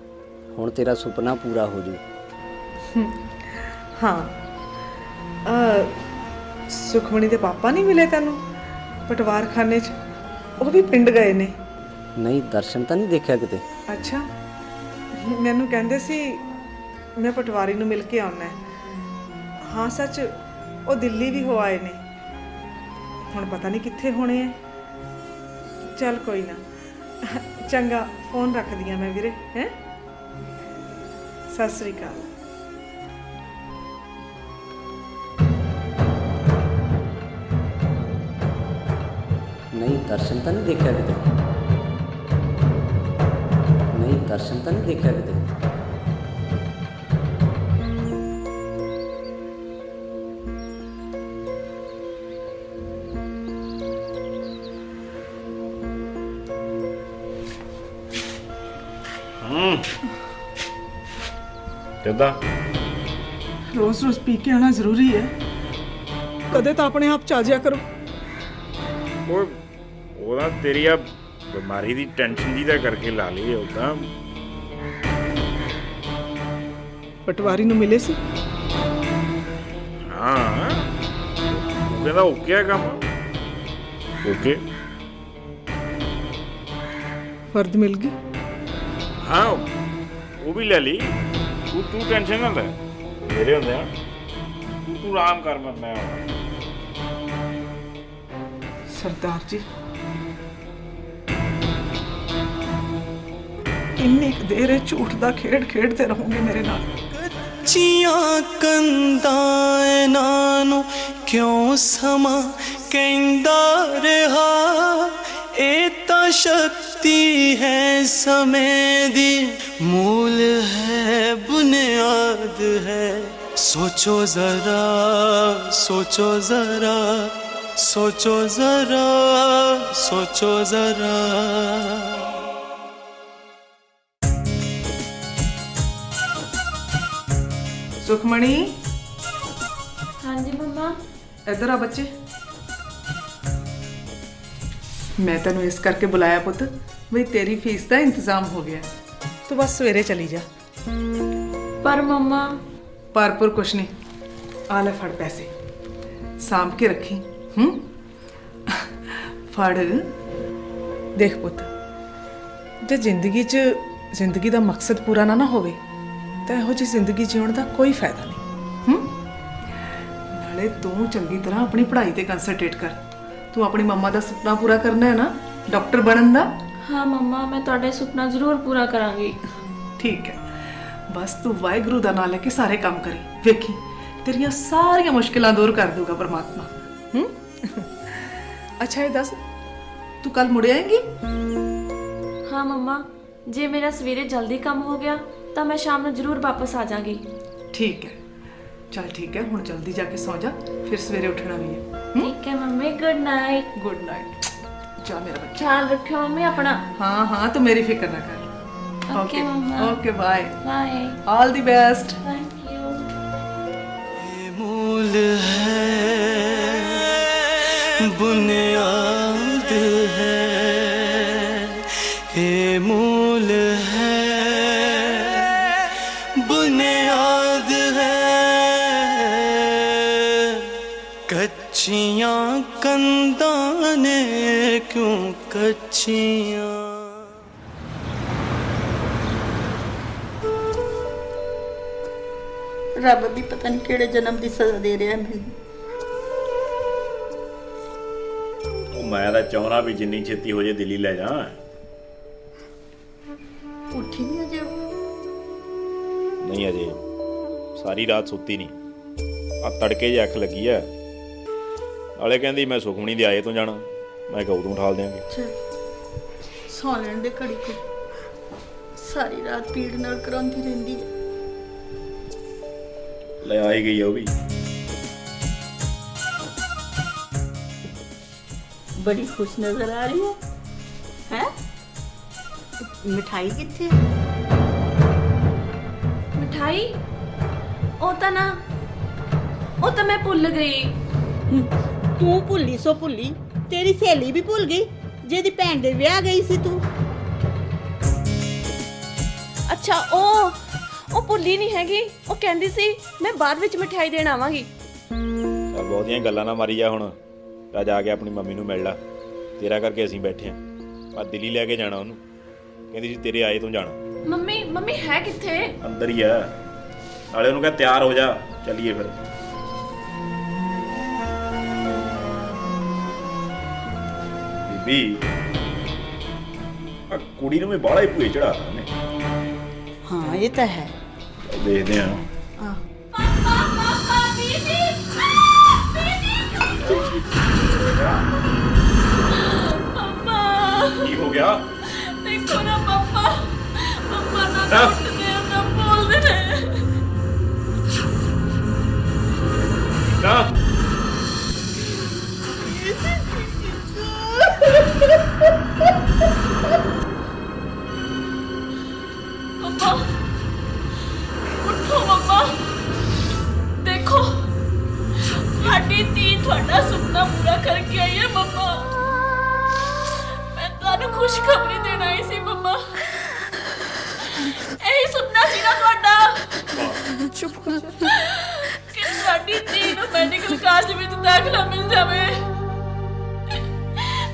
ਹੁਣ ਤੇਰਾ ਸੁਪਨਾ ਪੂਰਾ ਹੋ ਜੂ। ਹਾਂ, ਸੁਖਮਣੀ ਦੇ ਪਾਪਾ ਨਹੀਂ ਮਿਲੇ ਤੈਨੂੰ ਪਟਵਾਰਖਾਨੇ 'ਚ? ਉਹ ਵੀ ਪਿੰਡ ਗਏ ਨੇ। ਨਹੀਂ, ਦਰਸ਼ਨ ਤਾਂ ਨਹੀਂ ਦੇਖਿਆ ਕਿਤੇ? ਅੱਛਾ, ਮੈਨੂੰ ਕਹਿੰਦੇ ਸੀ ਮੈਂ ਪਟਵਾਰੀ ਨੂੰ ਮਿਲ ਕੇ ਆਉਣਾ ਹੈ। ਹਾਂ ਸੱਚ, ਉਹ ਦਿੱਲੀ ਵੀ ਹੋ ਆਏ ਨੇ। ਹੁਣ ਪਤਾ ਨਹੀਂ ਕਿੱਥੇ ਹੋਣੇ ਐ। ਚੱਲ ਕੋਈ ਨਾ, ਚੰਗਾ ਫੋਨ ਰੱਖਦੀ ਆ ਮੈਂ ਵੀਰੇ, ਹੈ। ਸਤਿ ਸ੍ਰੀ ਅਕਾਲ। ਨਹੀਂ ਦਰਸ਼ਨ ਤਾਂ ਨਹੀਂ ਦੇਖਿਆ ਕਿਤੇ, ਨਹੀਂ ਦਰਸ਼ਨ ਤਾਂ ਨਹੀਂ ਦੇਖਿਆ ਕਿਤੇ। ਕਿੱਦਾਂ? ਰੋਜ਼ ਰੋਜ਼ ਪੀ ਕੇ ਆਉਣਾ ਜ਼ਰੂਰੀ ਹੈ? ਕਦੇ ਤਾਂ ਆਪਣੇ ਆਪ ਚ ਆ ਜਿਆ ਕਰੋ। ਉਹਦਾ ਤੇਰੀ ਆ ਬਿਮਾਰੀ ਦੀ ਟੈਨਸ਼ਨ ਜੀ ਦਾ ਕਰਕੇ ਲਾ ਲਈ ਉਦਾਂ। ਪਟਵਾਰੀ ਨੂੰ ਮਿਲੇ ਸੀ? ਹਾਂ, ਉਹ ਕਹਿੰਦਾ ਓਕੇ ਆ ਕੰਮ, ਓਕੇ। ਫਰਦ ਮਿਲ ਗਈ? ਹਾਂ, ਉਹ ਵੀ ਲੈ ਲਈ। ਤੂੰ ਟੈਨਸ਼ਨ ਨਾ ਲੈ, ਮੇਰੇ ਹੁੰਦੇ ਆ। ਤੂੰ ਆਰਾਮ ਕਰ, ਮੈਂ ਆਉਣਾ। ਸਰਦਾਰ ਜੀ, ਕਿੰਨੀ ਕੁ ਦੇਰ ਇਹ ਝੂਠ ਦਾ ਖੇਡ ਖੇਡਦੇ ਰਹੋਗੇ ਮੇਰੇ ਨਾਲ? ਕੱਚੀਆਂ ਕੰਧਾਂ ਇਹਨਾਂ ਨੂੰ ਕਿਉਂ ਸਮਾਂ ਕਹਿੰਦਾ ਰਿਹਾ। ਇਹ ਤਾਂ ਸ਼ਕਤੀ ਹੈ ਸਮੇਂ ਦੀ, ਮੂਲ ਹੈ ਬੁਨਿਆਦ ਹੈ। ਸੋਚੋ ਜ਼ਰਾ, ਸੋਚੋ ਜ਼ਰਾ, सोचो जरा, सोचो जरा। सुखमणि। हाँ जी मम्मा। इधर आ बच्चे। मैं तेनू इस करके बुलाया पुत बई तेरी फीस का इंतजाम हो गया, तू बस सवेरे चली जा। पर मम्मा। पर कुछ नहीं, आ ले फड़ पैसे, सांभ के रखी। फड़। देख पुत, जे जिंदगी दा मकसद पूरा ना होवे तो इहो जी जिंदगी जीण दा कोई फायदा नहीं। नाले तू चंगी तरह अपनी पढ़ाई ते कंसंट्रेट कर। तू अपनी मम्मा दा सुपना पूरा करना है ना, डॉक्टर बनन दा। हाँ मम्मा, मैं तुहाडा सुपना जरूर पूरा करांगी। ठीक है, बस तू वाहिगुरू दा नाम लेके सारे काम करी, वेखी तेरियां सारियां मुश्किलां दूर कर दूगा परमात्मा। अच्छा ये दस, तू कल मुड़ आएंगी? हाँ मम्मा, जे मेरा सवेरे जल्दी काम हो गया तो मैं शाम में जरूर वापस आ जाऊंगी। ठीक है, चल ठीक है, हुण जल्दी जाके सो जा, फिर सवेरे उठना भी है। ठीक है mummy, good night. Good night. जा मेरा बच्चा, ख्याल रखियो मम्मी अपना। हाँ हाँ, तू मेरी फिक्र ना कर। ओके मम्मा। Okay, bye bye. All the best. Thank you. ये मूल है, बुनियाद है, ये मूल है, बुनियाद है। कच्चियां कंधां ने क्यों कच्चियां। रब भी पता नहीं किहड़े जन्म की सजा दे रहा है मैनू। मैं तो चाहना भी जिन्नी छेती हो जाए दिल्ली ले जा। उठी नहीं अजे? नहीं अजे, सारी रात सुती नहीं। आ तड़के जी अख लगी है, नाले कहंदी मैं सुखमणी दे आए तो जाना। मैं कहा उदों उठाल देंगे। चल सौ लैण दे घड़ी को, सारी रात पीड़ नाल करांदी रहिंदी है। ले आई गई है वो भी। बड़ी खुश नजर आ रही है? मिठाई किथे? मिठाई? ओ ता मैं भुल गई। तू भुली सो भुली, तेरी सहेली भी भुल गई जेदी भैन दे विआह गई सी तू। अच्छा ओ भुली नहीं हैगी, ओ कहंदी सी मैं बाद विच मिठाई देण आवांगी। चल बहुतियां गल्लां ना मारी जा, हुण ਤਾਂ ਜਾ ਕੇ ਆਪਣੀ ਮੰਮੀ ਨੂੰ ਮਿਲ ਲਾ। ਤੇਰਾ ਕਰਕੇ ਅਸੀਂ ਬੈਠੇ ਆਂ, ਪਰ ਦਿੱਲੀ ਲੈ ਕੇ ਜਾਣਾ ਉਹਨੂੰ। ਕਹਿੰਦੀ ਸੀ ਤੇਰੇ ਆਏ ਤੋਂ ਜਾਣਾ। ਮੰਮੀ ਹੈ ਕਿੱਥੇ? ਅੰਦਰ ਹੀ ਆ। ਨਾਲੇ ਉਹਨੂੰ ਕਹ ਤਿਆਰ ਹੋ ਜਾ, ਚੱਲੀਏ ਫਿਰ। ਵੀ ਆ ਕੁੜੀ ਨੂੰ ਵੀ ਬਾਹਲਾ ਹੀ ਭੂਏ ਚੜਾਤਾ ਨੇ। ਹਾਂ ਇਹ ਤਾਂ ਹੈ। ਦੇਖਦੇ ਆ। ਕੀ ਹੋ ਗਿਆ? ਦੇਖੋ ਨਾ ਪਾਪਾ ਨਾ ਉੱਠਦੇ ਨਾ ਬੋਲਦੇ ਨੇ। ਨਾ ਪਾਪਾ ਉੱਠੋ ਪਾਪਾ। ਦੇਖੋ ਸਾਡੀ ਧੀ ਤੁਹਾਡਾ ਸੁਪਨਾ ਪੂਰਾ ਕਰਕੇ ਆਈ ਹੈ ਪਾਪਾ। ਮੈਂ ਤੁਹਾਨੂੰ ਖੁਸ਼ਖਬਰੀ ਦੇਣ ਆਈ ਸੀ ਪਾਪਾ। ਇਹੀ ਸੁਪਨਾ ਸੀ ਨਾ ਤੁਹਾਡਾ ਚੁੱਪ ਕਰ ਕਿ ਸਾਡੀ ਧੀ ਨੂੰ ਮੈਡੀਕਲ ਕਾਲਜ ਵਿੱਚ ਦਾਖਲਾ ਮਿਲ ਜਾਵੇ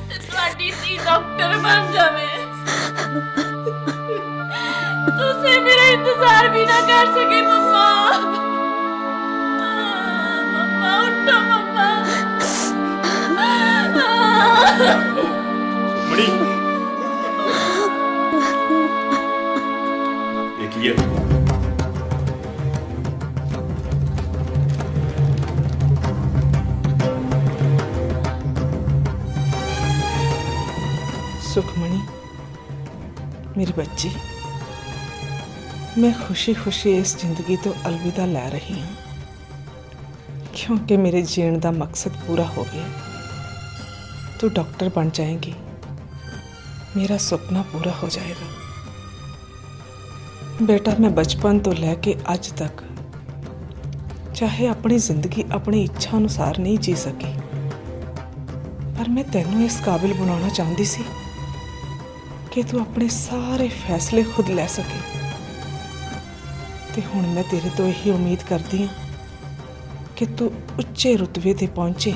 ਤੇ ਤੁਹਾਡੀ ਧੀ ਡਾਕਟਰ ਬਣ ਜਾਵੇ। ਤੁਸੀਂ ਮੇਰਾ ਇੰਤਜ਼ਾਰ ਵੀ ਨਾ ਕਰ ਸਕੇ ਮੰਮਾ। ਮੰਮਾ ਉੱਠੋ ਮੰਮਾ। ਮੜੀ ਇਹ ਕੀ ਹੈ? सुखमणि मेरी बच्ची, मैं खुशी खुशी इस जिंदगी तो अलविदा लै रही हूँ क्योंकि मेरे जीण का मकसद पूरा हो गया। तू डॉक्टर बन जाएगी, मेरा सपना पूरा हो जाएगा। बेटा मैं बचपन तो लैके अज तक चाहे अपनी जिंदगी अपनी इच्छा अनुसार नहीं जी सकी, पर मैं तैनू इस काबिल बनाना चाहती सी कि तू अपने सारे फैसले खुद लै सके। ते हुण मैं तेरे तो यही उम्मीद करती हाँ कि तू उच्चे रुतबे ते पहुंचे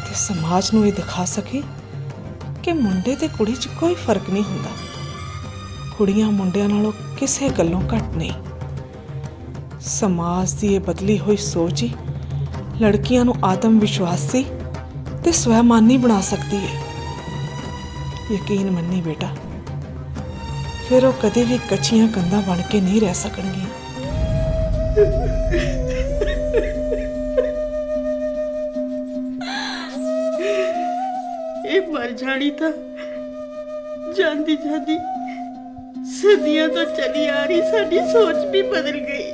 ते समाज नूं ये दिखा सके कि मुंडे ते कुड़ी च कोई फर्क नहीं हुंदा। कुड़ियां मुंडियां नालों किसे गल्लों घट नहीं। समाज दी ये बदली हुई सोच ही लड़कियां नूं आत्म विश्वासी ते स्वैमानी बना सकती है। यकीन मन्नी बेटा, फिर वो कदे भी कच्चियां कंधा बन के नहीं रह सकणगियां। ये मर जानी था जांदी जांदी सदियां तो चली आ रही साडी सोच भी बदल गई।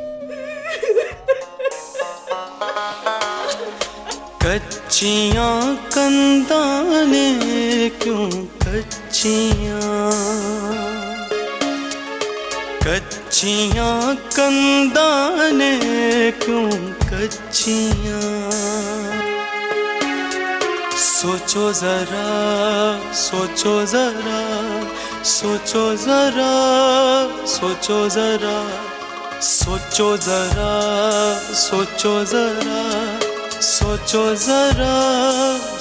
कच्चियां कंधां ने क्यों कच्चियां कंधां ने क्यों कच्चियां। सोचो जरा सोचो जरा सोचो जरा सोचो जरा सोचो जरा सोचो जरा सोचो जरा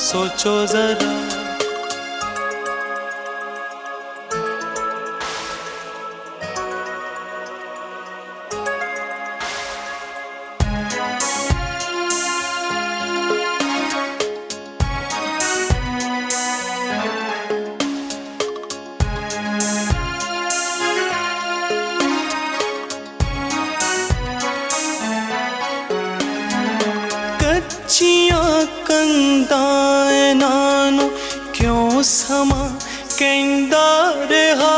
सोचो जरा। कच्चियां कंधां इन्हां नूं क्यों समा कहंदा रहा।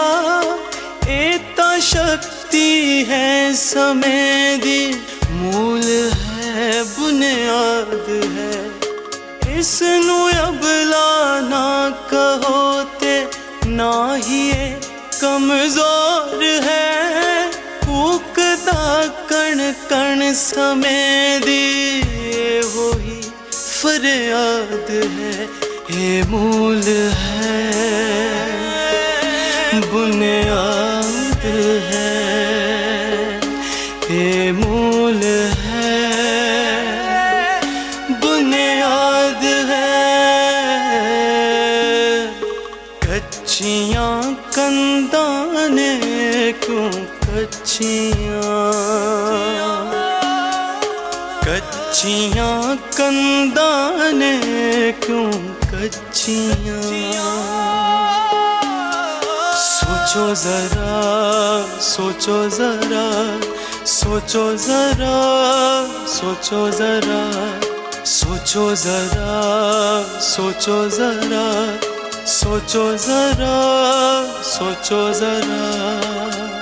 ये तां शक्ति है समय दी, मूल है बुनियाद है। इस नूं अबला ना कहो ते ना ही ये कमजोर है। फूकदा कण कण समय दी वही फरियाद है। ये मूल है बुनियाद है। ये मूल है बुनियाद है। कच्चियां कंधां ने क्यों कच्चियां कच्चियां कंधां ने क्यों कच्चियां। सोचो जरा सोचो जरा सोचो जरा सोचो जरा सोचो जरा सोचो जरा सोचो जरा सोचो जरा।